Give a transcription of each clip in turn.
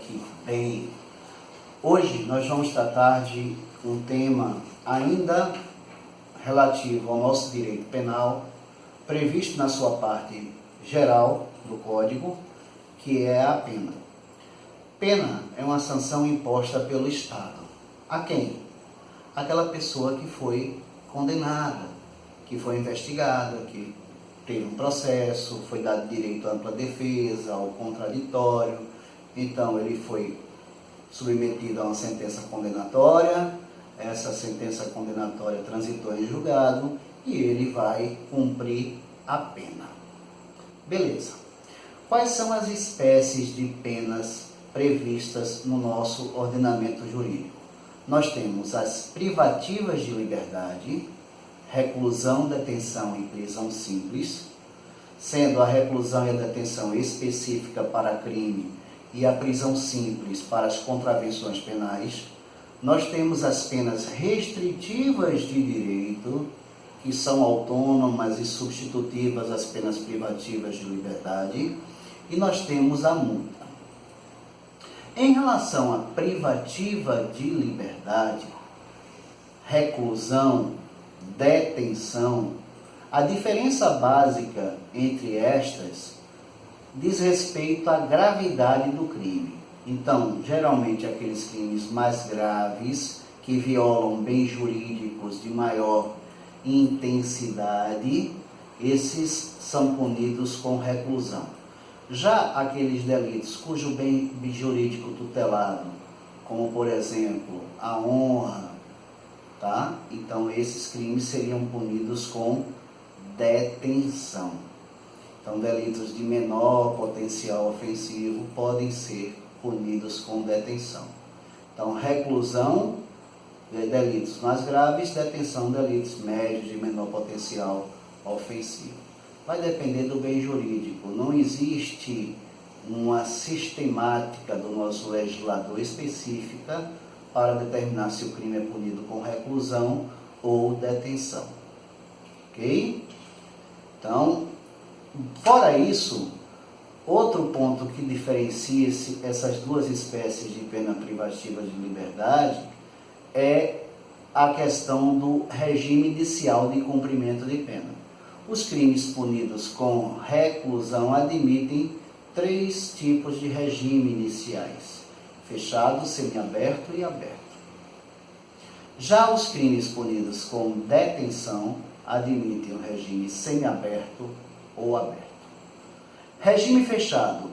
aqui. Bem, hoje nós vamos tratar de um tema ainda relativo ao nosso direito penal, previsto na sua parte geral do Código, que é a pena. Pena é uma sanção imposta pelo Estado. A quem? Aquela pessoa que foi condenada, que foi investigada, que teve um processo, foi dado direito à ampla defesa, ao contraditório. Então, ele foi submetido a uma sentença condenatória, essa sentença condenatória transitou em julgado e ele vai cumprir a pena. Beleza. Quais são as espécies de penas previstas no nosso ordenamento jurídico? Nós temos as privativas de liberdade, reclusão, detenção e prisão simples, sendo a reclusão e a detenção específica para crime e a prisão simples para as contravenções penais. Nós temos as penas restritivas de direito, que são autônomas e substitutivas às penas privativas de liberdade, e nós temos a multa. Em relação à privativa de liberdade, reclusão, detenção, a diferença básica entre estas diz respeito à gravidade do crime. Então, geralmente aqueles crimes mais graves, que violam bens jurídicos de maior intensidade, esses são punidos com reclusão. Já aqueles delitos cujo bem jurídico tutelado, como por exemplo a honra, tá? Então esses crimes seriam punidos com detenção. Então delitos de menor potencial ofensivo podem ser punidos com detenção. Então reclusão, delitos mais graves, detenção, delitos médios de menor potencial ofensivo. Vai depender do bem jurídico. Não existe uma sistemática do nosso legislador específica para determinar se o crime é punido com reclusão ou detenção. Ok? Então, fora isso, outro ponto que diferencia essas duas espécies de pena privativa de liberdade é a questão do regime inicial de cumprimento de pena. Os crimes punidos com reclusão admitem 3 tipos de regime iniciais: fechado, semiaberto e aberto. Já os crimes punidos com detenção admitem o regime semiaberto ou aberto. Regime fechado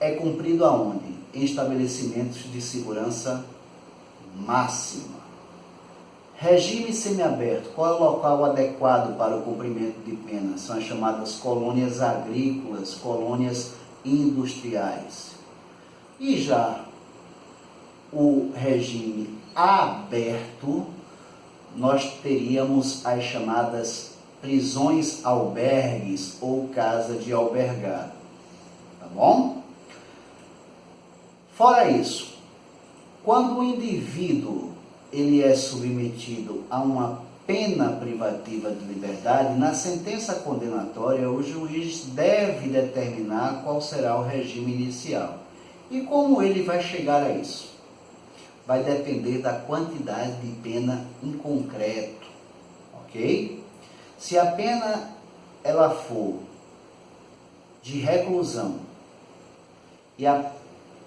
é cumprido aonde? Em estabelecimentos de segurança máxima. Regime semiaberto, qual é o local adequado para o cumprimento de pena? São as chamadas colônias agrícolas, colônias industriais. E já o regime aberto, nós teríamos as chamadas prisões albergues ou casa de albergado. Tá bom? Fora isso, quando o indivíduo ele é submetido a uma pena privativa de liberdade, na sentença condenatória o juiz deve determinar qual será o regime inicial. E como ele vai chegar a isso? Vai depender da quantidade de pena em concreto, ok? Se a pena ela for de reclusão e a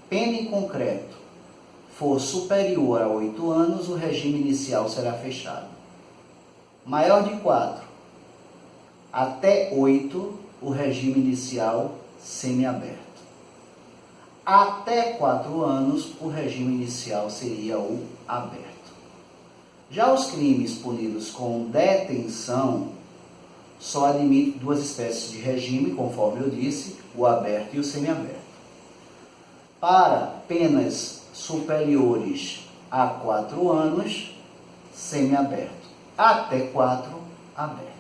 pena em concreto for superior a 8 anos, o regime inicial será fechado. Maior de 4 até 8, o regime inicial semiaberto. Até 4 anos, o regime inicial seria o aberto. Já os crimes punidos com detenção só admitem 2 espécies de regime, conforme eu disse, o aberto e o semiaberto. Para penas superiores a 4 anos, semiaberto. Até 4, aberto.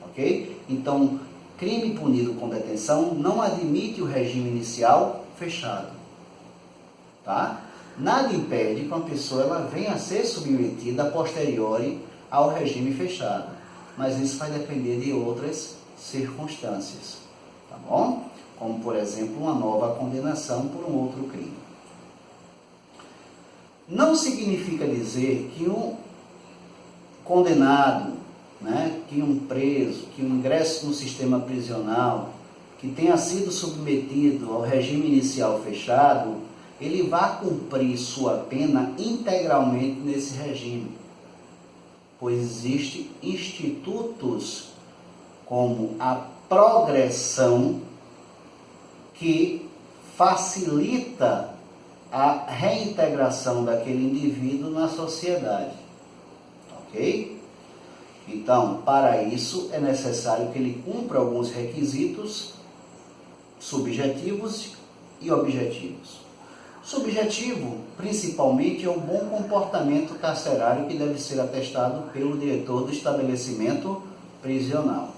Ok? Então, crime punido com detenção não admite o regime inicial fechado. Tá? Nada impede que uma pessoa ela venha a ser submetida a posteriori ao regime fechado. Mas isso vai depender de outras circunstâncias. Tá bom? Como, por exemplo, uma nova condenação por um outro crime. Não significa dizer que um condenado, né, que um preso, que um ingresso no sistema prisional, que tenha sido submetido ao regime inicial fechado, ele vai cumprir sua pena integralmente nesse regime. Pois existem institutos como a progressão que facilita a reintegração daquele indivíduo na sociedade. Ok? Então, para isso é necessário que ele cumpra alguns requisitos subjetivos e objetivos. Subjetivo, principalmente, é o bom comportamento carcerário que deve ser atestado pelo diretor do estabelecimento prisional.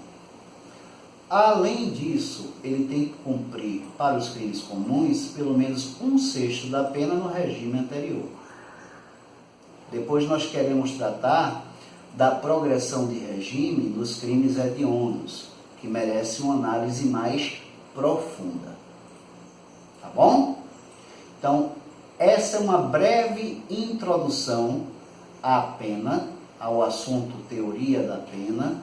Além disso, ele tem que cumprir, para os crimes comuns, pelo menos 1/6 da pena no regime anterior. Depois nós queremos tratar da progressão de regime dos crimes hediondos, que merece uma análise mais profunda. Tá bom? Então, essa é uma breve introdução à pena, ao assunto teoria da pena.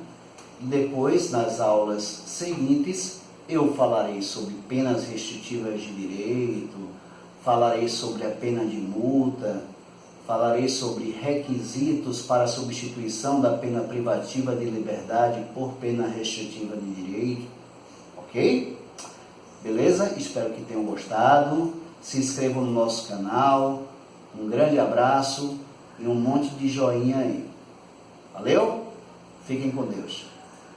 Depois, nas aulas seguintes, eu falarei sobre penas restritivas de direito, falarei sobre a pena de multa, falarei sobre requisitos para a substituição da pena privativa de liberdade por pena restritiva de direito. Ok? Beleza? Espero que tenham gostado. Se inscrevam no nosso canal. Um grande abraço e um monte de joinha aí. Valeu? Fiquem com Deus.